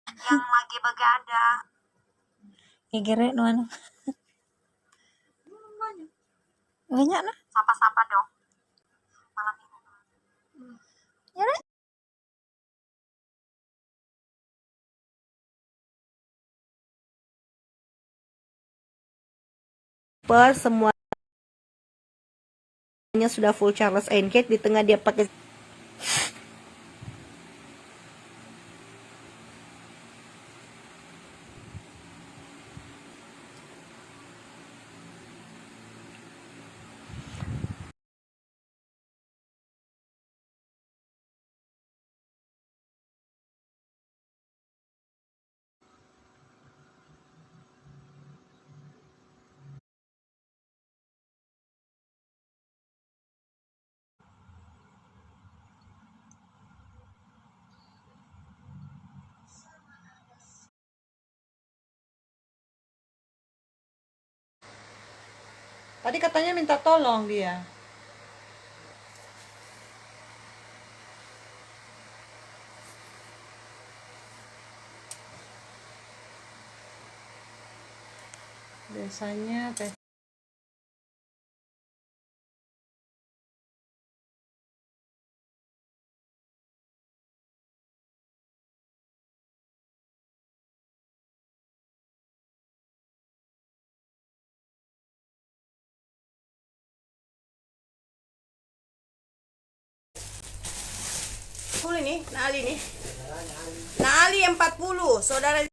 Yang lagi begadang. Igere no ano. Banyak na. Sapa-sapa dong. Malam minggu. Yara. Semuanya sudah full Charles and Kate, di tengah dia pakai tadi katanya minta tolong dia. Biasanya teh ini, Naali nih. Naali 40, saudara.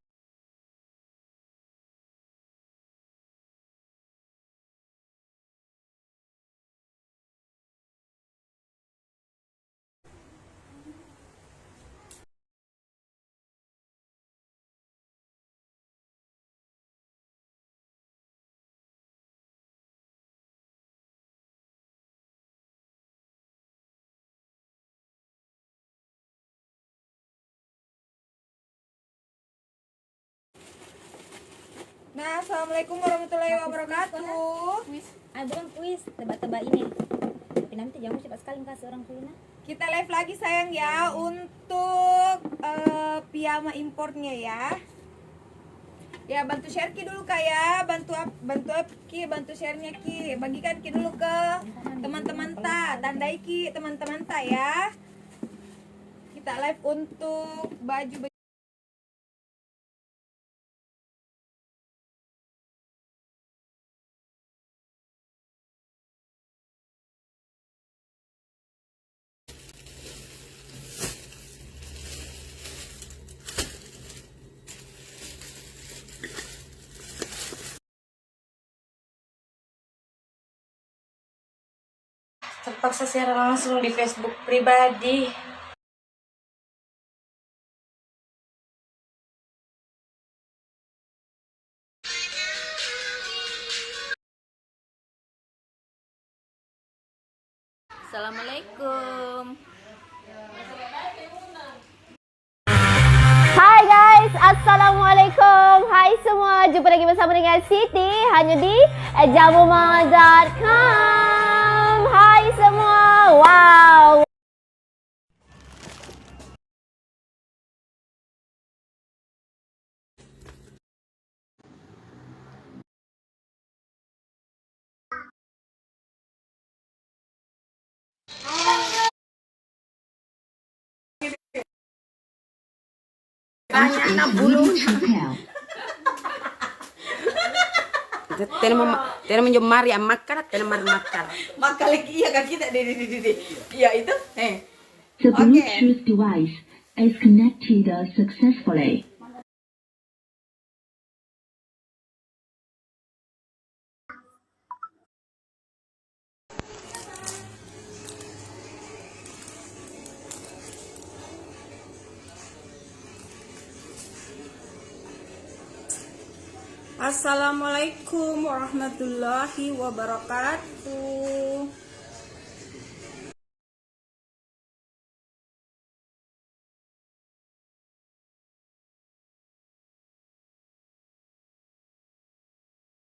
Nah, assalamualaikum warahmatullahi wabarakatuh. Bukan kuis, tebak-tebak ini. Tapi nanti jangan cepat sekali kasih orang kulina. Kita live lagi sayang ya untuk piyama importnya ya. Ya bantu share Ki dulu Kak ya, bantu Ki, bantu share-nya Ki, bagikan Ki dulu ke teman-teman ta, tandai Ki teman-teman ta ya. Kita live untuk baju. Terpaksa siaran langsung di Facebook pribadi. Assalamualaikum. Hai guys, assalamualaikum. Hai semua, jumpa lagi bersama dengan Siti hanya di jamuma.com. Hai semua, wow. Banyak bulu. Tena menjemari makan, tena makan. Makan lagi iya kan kita di. Iya itu. The Bluetooth device is connected successfully. Assalamualaikum warahmatullahi wabarakatuh.